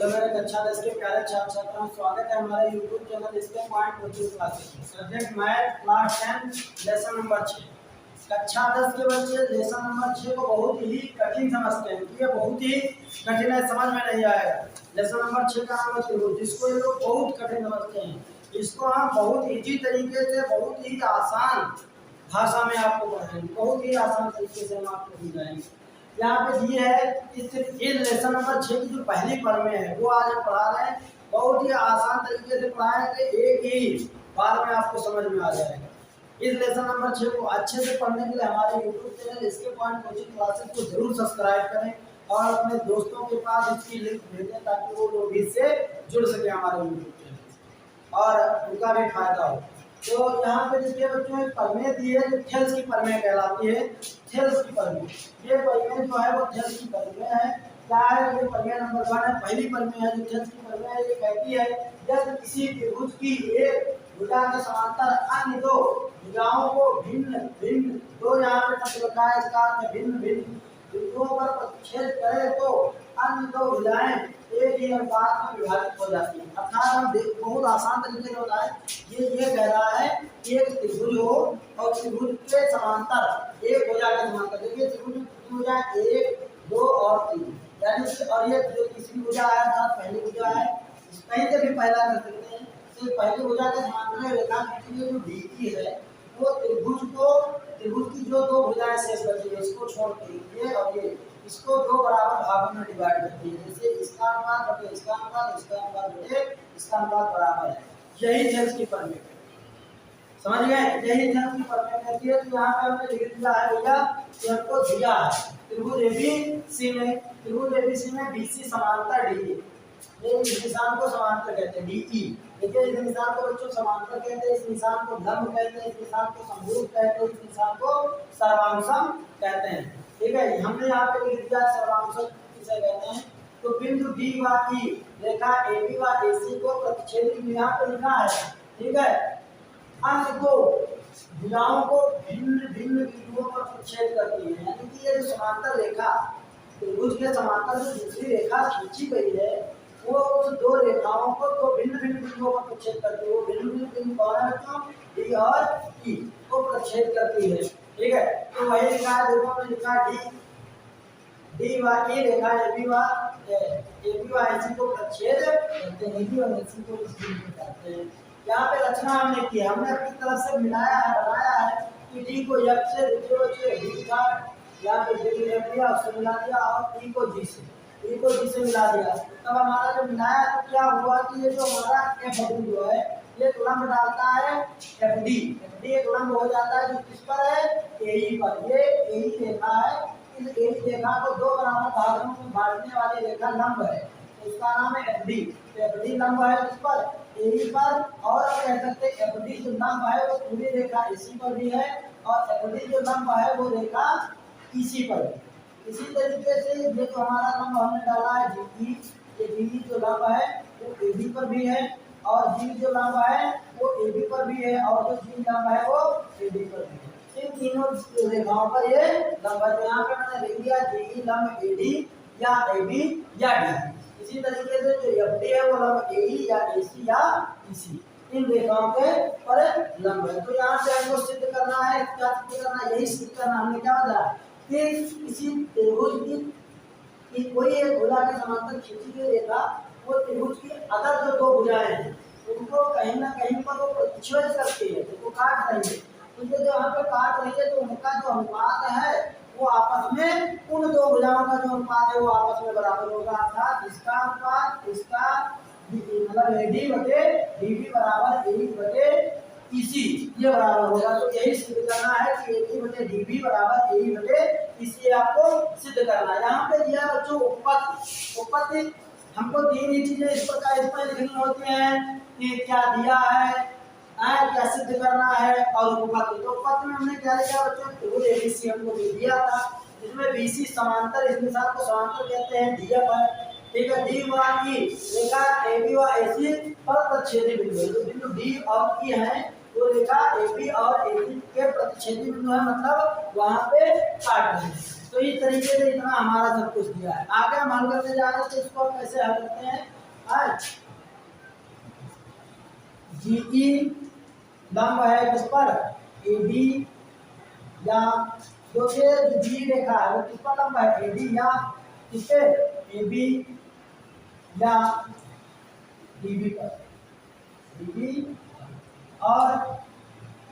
Hello मेरे कक्षा 10 के प्यारे छात्र छात्राओं, स्वागत है हमारे यूट्यूब चैनल इसके पॉइंट कोचिंग क्लासेस में। Subject math class 10 lesson number 6। कक्षा 10 के बच्चे लेसन नंबर 6 को बहुत ही कठिन समझते हैं कि ये बहुत ही कठिन है, समझ में नहीं आएगा। लेसन नंबर 6 का नाम है त्रिभुज, जिसको ये लोग बहुत कठिन समझते हैं। इसको हम बहुत इजी तरीके से, बहुत ही आसान भाषा में आपको पढ़ाएंगे, बहुत ही आसान तरीके से हम आपको समझाएंगे। यहाँ पे दिए है इस लेसन नंबर 6 की जो पहली पढ़ में है वो आज हम पढ़ा रहे हैं। बहुत ही आसान तरीके से पढ़ाएंगे, एक ही बार में आपको समझ में आ जाएगा। इस लेसन नंबर 6 को अच्छे से पढ़ने के लिए हमारे यूट्यूब चैनल इसके पॉइंट कोचिंग क्लासेस को जरूर सब्सक्राइब करें और अपने दोस्तों के पास इसकी लिंक भेजें ताकि वो लोग इससे जुड़ सके हमारे यूट्यूब चैनल और उनका भी फायदा हो। तो यहाँ पे देखिए बच्चों, एक परमेय दी है जो थेल्स की परमेय कहलाती है। थेल्स की परमेय, ये परमेय जो है वो थेल्स की परमेय है। क्या है ये परमेय नंबर 1 है, पहली परमेय है जो थेल्स की परमेय है। ये कहती है जब किसी त्रिभुज की एक भुजा के समांतर अन्य दो भुजाओं को भिन्न भिन्न, दो यहाँ पे शब्द लिखा है, इसका अर्थ भिन्न भिन्न बिंदुओं पर प्रतिच्छेद करे तो अन्य दो भुजाएं एक ही अनुपात में विभाजित हो जाती है। अर्थात हम बहुत आसान तरीके से बताएं, ये कह रहा है कि एक त्रिभुज हो और त्रिभुज के समांतर एक भुजा के समांतर, देखिए त्रिभुज की भुजा 1 2 और 3, यानी और ये जो तीसरी भुजा है अर्थात पहली भुजा है, कहीं से भी पैदा कर सकते हैं। तो पहली भुजा के समांतर रेखा खींची जो BE है वो त्रिभुज की जो दो भुजाएं शेष बची है इसको छोड़ के ये और ये इसको दो बराबर भागों में डिवाइड करती है। जैसे इसका अनुपात बटे इसका अनुपात, इसका अनुपात बटे इसका अनुपात बराबर है। यही थेल्स की परमेय, समझ गए? यही थेल्स की परमेय कहती है। तो यहाँ पे हमने लिख दिया है भैया कि हमको दिया है त्रिभुज ABC में BC समांतर DE, ये इस निशान को समांतर कहते हैं DE। देखिए इस निशान को बच्चों समांतर कहते हैं, इस निशान को लंब कहते हैं, इस निशान को समभुज कहते हैं, इस निशान को सर्वांशम कहते हैं। ठीक है, हमने यहाँ पे लिख दिया सर्वांशम किसे कहते हैं। तो बिंदु D व E रेखा AB व AC को प्रतिच्छेद यहाँ पे लिखा है। ठीक है, अन्य दो भुजाओं को भिन्न भिन्न बिंदुओं पर प्रतिच्छेद करती है, यानी कि ये जो समांतर रेखा त्रिभुज के समांतर जो दूसरी रेखा खींची गई है वो उस दो रेखाओं को तो भिन्न भिन्न बिंदुओं पर प्रतिच्छेद करती है। वो भिन्न भिन्न बिंदु कौन है बच्चों? D और E को प्रतिच्छेद करती है। ठीक है, तो वही लिखा है, देखो हमने लिखा D व E रेखा AB व AC को प्रतिच्छेद करते हैं, AB और AC को कहते हैं। यहाँ पे रचना हमने की, हमने अपनी तरफ से मिलाया है, बनाया है कि D को F से D था, यहाँ पे D ले लिया उससे मिला दिया और E को G से मिला दिया। तब हमारा जो मिलाया तो क्या हुआ कि ये जो हमारा FD जो है ये लंब डालता है FD एक लंब हो जाता है जो किस पर है? AE पर। ये AE रेखा है, इस AE रेखा को दो बराबर भागों में बांटने वाली रेखा लंब है, इसका नाम है FD। तो FD लंब है किस पर? AE पर। और कह सकते हैं FD जो लंब है वो पूरी रेखा AC पर भी है और FD जो लंब है वो रेखा EC पर है। इसी तरीके से ये जो हमारा लंब हमने डाला है DE, ये DE जो लंब है वो AB पर भी है और G जो लंब है वो AB पर भी है और जो G लंब है वो AD पर भी है। इन तीनों रेखाओं पर ये लंब है। तो यहाँ पे मैंने लिख दिया DE लंब AD या AB या D। इसी तरीके से जो FD है वो लंब AE या AC या EC, इन रेखाओं के पर लंब है। तो यहाँ से हमको सिद्ध करना है, क्या सिद्ध करना है? यही सिद्ध करना। हमने क्या बताया कि किसी त्रिभुज की कोई एक भुजा के समांतर खींची गई रेखा वो त्रिभुज की अदर जो दो भुजाएं हैं उनको कहीं ना कहीं पर वो प्रतिच्छेद करती है, उनको काट रही है। तो जो यहाँ पे काट रही है तो उनका जो अनुपात है वो आपस में, उन दो भुजाओं का जो अनुपात है वो आपस में बराबर होगा। अर्थात इसका अनुपात इसका मतलब AD बटे DB बराबर AE बटे EC ये बराबर होगा। तो यही सिद्ध करना है कि AD बटे DB बराबर AE बटे EC आपको सिद्ध करना है। यहाँ पे दिया बच्चों उपपत्ति हमको तीन ही चीजें इस पर लिखनी होती हैं कि क्या दिया है, क्या सिद्ध करना है और उपपत्ति। तो उपपत्ति में हमने क्या लिखा बच्चों? त्रिभुज ABC हमको दिया था जिसमें BC समांतर, इस निशान को समांतर कहते हैं DF है। ठीक है, D व E रेखा AB व AC पर प्रतिच्छेदी बिंदु है। जो बिंदु D और E है वो रेखा AB और AC के प्रतिच्छेदी बिंदु है, मतलब वहां पे काट रहे हैं। तो इस तरीके से इतना हमारा सब कुछ दिया है। आगे हम हल करते जा रहे हैं, तो इसको कैसे हल करते हैं। जीई लंब है किस पर, एडी, या जो ये जी रेखा है वो किस पर लंब है, एडी या किस पे, एबी या डीबी पर, डीबी। और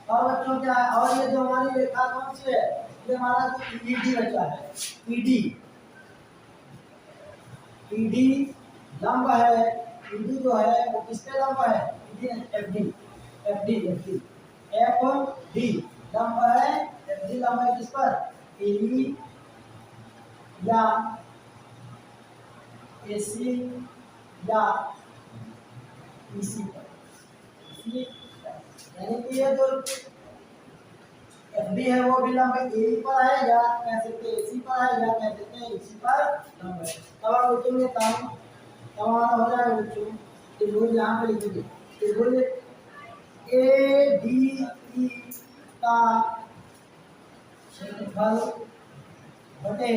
बच्चों क्या है, और ये जो हमारी रेखा कौन सी है, ये हमारा जो ईडी बचा है, ईडी, ईडी लंब है, ईडी जो है वो किस पे लंब है, ED FD, FD, FD, F D लंब है, एफडी लंब है किस पर, एई या एसी या ईसी पर, यानी कि ये जो एफडी है वो भी लंब ए पर है, या कह सकते हैं एसी पर है, या कह सकते हैं इसी पर लंब है। तब आप लिखेंगे तब हमारा हो जाएगा बच्चों, त्रिभुज यहाँ पे लिखेंगे, त्रिभुज ए डी ई का क्षेत्रफल बटे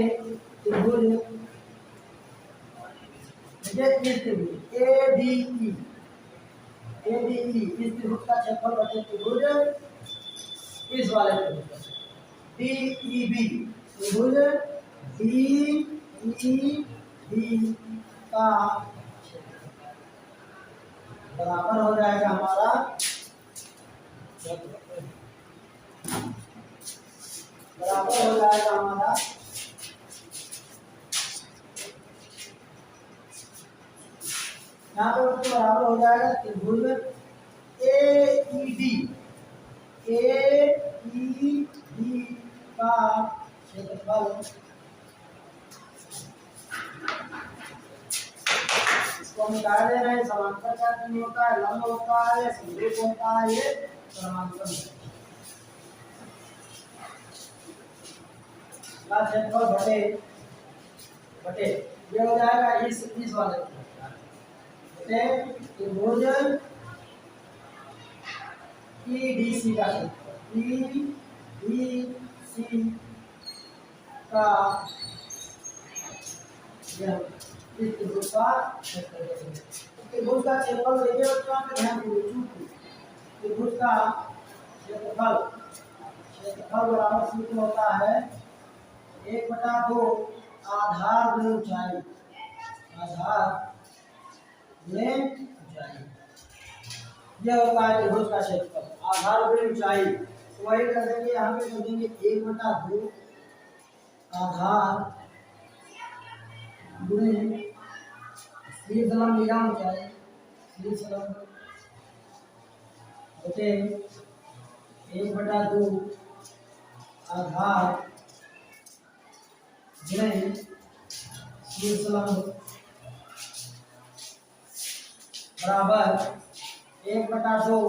त्रिभुज ए डी ई, इस त्रिभुज का क्षेत्रफल बटे त्रिभुज इस वाले त्रिभुज डीईबी, त्रिभुज डीईबी का बराबर हो जाएगा हमारा, बराबर हो जाएगा हमारा यहाँ पे उसके बराबर हो जाएगा त्रिभुज एईडी, एईडी का क्षेत्रफल, इसको हम निकाल दे रहे हैं, समांतर का नहीं होता है, लंब होता है, समरूप होता है, ये समांतर का क्षेत्रफल बटे बटे ये हो जाएगा इस वाले बटे त्रिभुज ईडीसी का क्षेत्रफल, ईडीसी का इस त्रिभुज का क्षेत्रफल, त्रिभुज का क्षेत्रफल देखिए बच्चों आप ध्यान दीजिए, त्रिभुज का क्षेत्रफल, क्षेत्रफल बराबर सूत्र होता है 1/2 आधार गुणे ऊंचाई, आधार गुणे ऊंचाई, यह होता है त्रिभुज का क्षेत्रफल, आधार गुणे ऊंचाई। तो वही कर देंगे, यहाँ पे कर देंगे 1/2 आधार गुणे शीर्ष लंब लिया ऊंचाई, शीर्ष लंब बटे 1/2 आधार गुणे शीर्ष लंब बराबर 1/2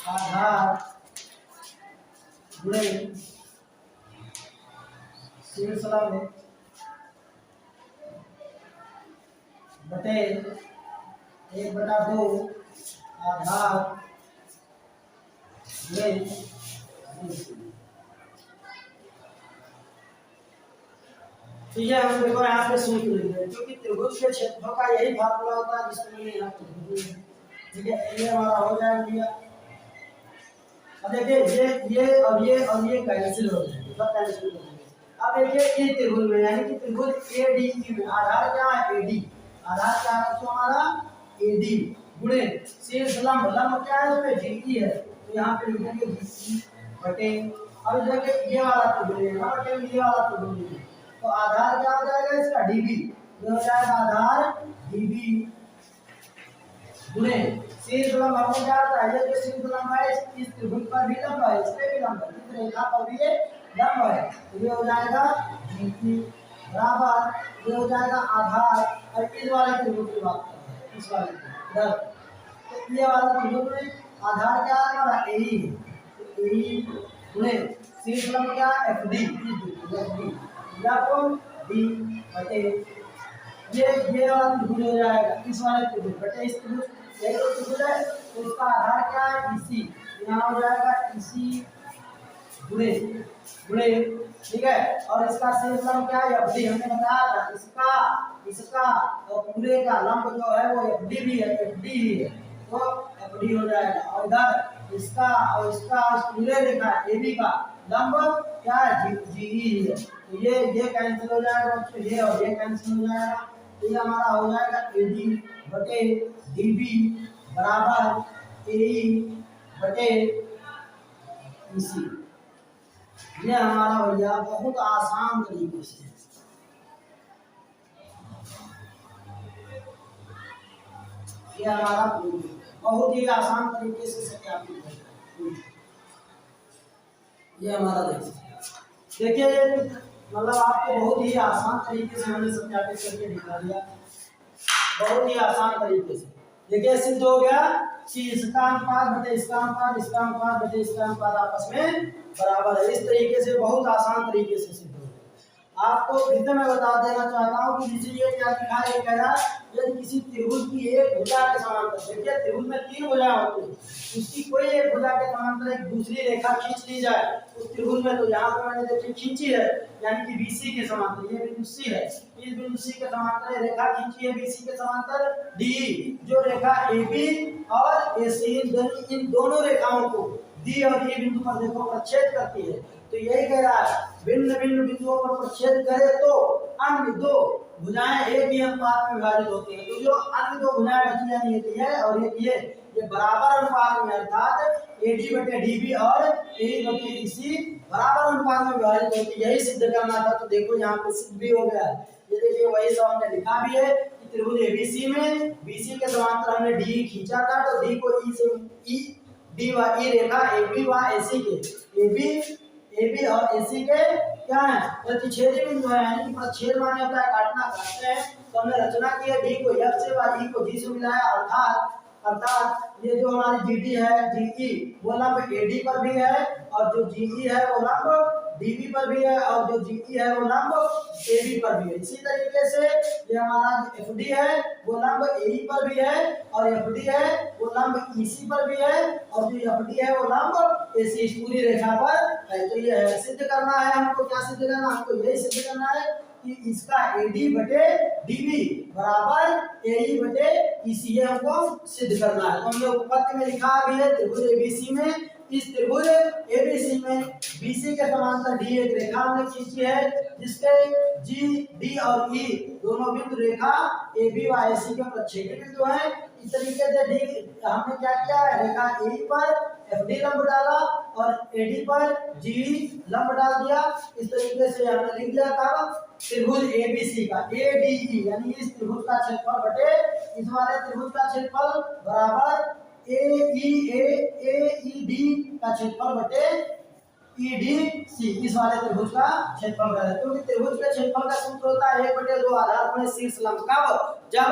आधार गुणे शीर्ष लंब बटे 1/2 आधार गुणे तो ये हम देखो यहाँ पे सूत्र लिख रहे हैं, क्योंकि त्रिभुज के क्षेत्रफल का यही फार्मूला होता है जिसमें यहाँ त्रिभुज है, ठीक है। ये हमारा हो जाएगा, अब देखिए ये कैंसिल हो जाएंगे, सब कैंसिल हो जाएंगे। अब देखिए इस त्रिभुज में, यानी कि त्रिभुज एडीई में आधार क्या है, एडी, आधार क्या है तो हमारा एडी गुणे शीर्ष लंब, लंब क्या है उसमें जीई है, तो यहाँ पे लिखेंगे जीई बटे, अब देखिए ये वाला त्रिभुज है ना बटे ये वाला त्रिभुज है, तो आधार क्या हो जाएगा इसका डीबी, ये हो जाएगा आधार डीबी गुणे शीर्ष लंब, हमको क्या आता है, ये जो शीर्ष लंब है इस त्रिभुज पर भी लंब है, इस पे भी लंब है, इस रेखा पर भी ये लंब है, तो ये हो जाएगा डीबी बराबर, ये हो जाएगा आधार, और इस वाले त्रिभुज की बात करते हैं, इस वाले इधर, तो ये वाला त्रिभुज में आधार क्या है हमारा एई, तो एई गुणे शीर्ष लंब क्या एफडी, एफडी या तो डी बटे ये वाला त्रिभुज हो जाएगा, इस वाले त्रिभुज बटे इस त्रिभुज, ये त्रिभुज है तो इसका आधार क्या है इसी, यहाँ हो जाएगा इसी गुणे गुणे, ठीक है। और इसका शेष लंब क्या है, एफडी, हमने बताया था। इसका इसका और पूरे का लंब जो है वो एफडी भी है, एफडी ही है, तो एफडी हो जाएगा। और इधर इसका और इसका पूरे रेखा एबी का लंब क्या है, जीई है। तो ये कैंसिल हो जाएगा बच्चों, ये और ये कैंसिल हो जाएगा। तो ये हमारा हो जाएगा एडी बटे डीबी बराबर एई बटे ईसी। ये हमारा भैया बहुत आसान तरीके से, ये हमारा बहुत ही आसान तरीके से सत्यापित है। ये हमारा देखिए, मतलब आपको बहुत ही आसान तरीके से हमने सत्यापित करके दिखा दिया, बहुत ही आसान तरीके से। देखिए सिद्ध हो गया कि इसका अनुपात बटे इसका अनुपात, इसका अनुपात बटे इसका अनुपात आपस में बराबर है। इस तरीके से बहुत आसान तरीके से सिद्ध हो गया। आपको फिर से मैं बता देना चाहता हूँ कि जैसे ये क्या लिखा है, कह रहा है यदि किसी त्रिभुज की एक भुजा के समांतर, देखिए त्रिभुज में 3 भुजा होती है, उसकी कोई एक भुजा के समांतर एक दूसरी रेखा खींच ली जाए उस त्रिभुज में, तो यहाँ पर मैंने देखिए खींची है, यानी कि BC के समांतर, ये बिंदु C है, इस बिंदु C के समांतर रेखा खींची है BC के समांतर DE, जो रेखा AB और AC इन दोनों रेखाओं को D और E बिंदु पर देखो प्रच्छेद करती है। तो यही कह रहा है भिन्न भिन्न बिंदुओं पर प्रच्छेद करे तो अन्य दो भुजाएं एक ही अनुपात में विभाजित होती हैं। तो जो अन्य दो भुजाएं बची यानी एक है और एक ये बराबर अनुपात में, अर्थात AD बटे DB और AE बटे EC बराबर अनुपात में विभाजित होती है। यही सिद्ध करना था। तो देखो यहाँ पे सिद्ध भी हो गया है। ये देखिए वही सब हमने लिखा भी है कि त्रिभुज ABC में BC के समांतर हमने DE खींचा था, तो D को E से D व E रेखा AB व AC के AB और AC के क्या है, प्रतिच्छेदी बिंदु है, यानी कि प्रच्छेद माने होता है काटना, काटते हैं। तो हमने रचना की है, D को F से व E को G से मिलाया, अर्थात ये जो हमारी GD है GE वो लंब AD पर भी है, और जो GE है वो लंब DB पर भी है, और जो GE है वो लंब AB पर भी है। इसी तरीके से ये हमारा FD है वो लंब AE पर भी है, और FD है वो लंब EC पर भी है, और जो FD है वो लंब AC इस पूरी रेखा पर है। तो ये सिद्ध करना है हमको, क्या सिद्ध करना है हमको, यही सिद्ध करना है कि इसका AD बटे DB बराबर AE बटे EC, ये हमको सिद्ध करना है। तो हमने उपपत्ति में लिखा भी है त्रिभुज ABC में, इस त्रिभुज ABC में BC के समांतर D एक रेखा हमने खींची है, जिसके G, D और E दोनों बिंदु रेखा AB व AC के प्रच्छेदी बिंदु हैं। इस तरीके से हमने क्या किया है, रेखा AE पर FD लंब डाला और AD पर GE लंब डाल दिया। इस तरीके से हमने लिख दिया था त्रिभुज ABC का ADE, यानी इस त्रिभुज का क्षेत्रफल बटे इस वाले त्रिभुज का क्षेत्रफल बराबर AED का क्षेत्रफल बटे EDC, इस वाले त्रिभुज का क्षेत्रफल है। क्योंकि त्रिभुज के क्षेत्रफल का सूत्र होता है 1/2 आधार गुणे शीर्ष लंब। कब, जब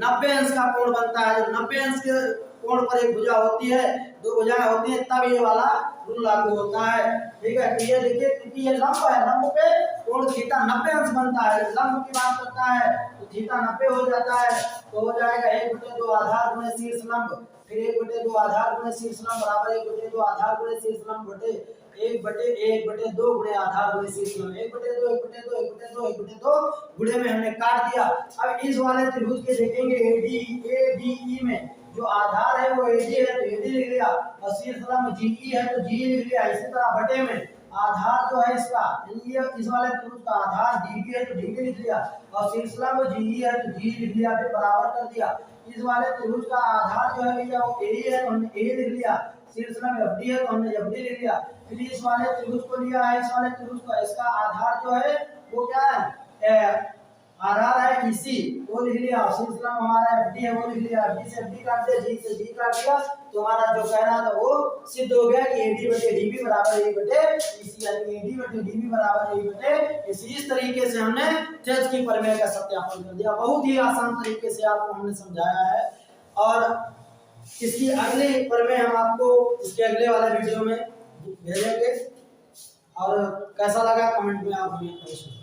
90 अंश का कोण बनता है, जब 90 अंश के कोण पर एक भुजा होती है, दो भुजाएं होती हैं, तब ये वाला रूल लागू होता है। ठीक है, तो ये देखिए क्योंकि ये लंब है, लंब पे कोण थीटा 90 अंश बनता है, लंब की बात करता है तो थीटा 90 हो जाता है। तो हो जाएगा 1/2 आधार गुणे शीर्ष लंब, फिर 1/2 आधार गुणे शीर्ष लंब बराबर 1/2 आधार गुणे शीर्ष लंब बटे 1/2 गुणे आधार गुणे शीर्ष लंब, 1/2 गुणे में हमने काट दिया। अब इस वाले त्रिभुज के देखेंगे ADE में जो आधार है वो AD है तो AD लिख लिया, और शीर्ष लंब GE है तो GE लिख लिया। इसी तरह बटे में आधार जो है इसका, ये इस वाले त्रिभुज का आधार DB है तो DB लिख लिया, और शीर्ष लंब GE है तो GE लिख लिया, फिर बराबर कर दिया। इस वाले त्रिभुज का आधार जो है भैया वो AE है तो हमने AE लिख लिया, शीर्ष लंब FD है तो हमने FD लिख लिया। फिर इस वाले त्रिभुज को लिया है, इस वाले त्रिभुज का इसका आधार जो है वो क्या है, आधार है EC, वो लिख लिया, शीर्ष लंब हमारा FD है वो लिख लिया, FD से FD काट दिया, G से G काट दिया। तो हमारा जो कहना था वो सिद्ध हो गया कि AD बटे DB बराबर AE बटे EC, यानी AD बटे DB बराबर AE बटे EC। इस तरीके से हमने थेट की प्रमेय का सत्यापन कर दिया। बहुत ही आसान तरीके से आपको हमने समझाया है, और इसकी अगली प्रमेय हम आपको इसके अगले वाले वीडियो में भेजेंगे। और कैसा लगा कमेंट में आप हमें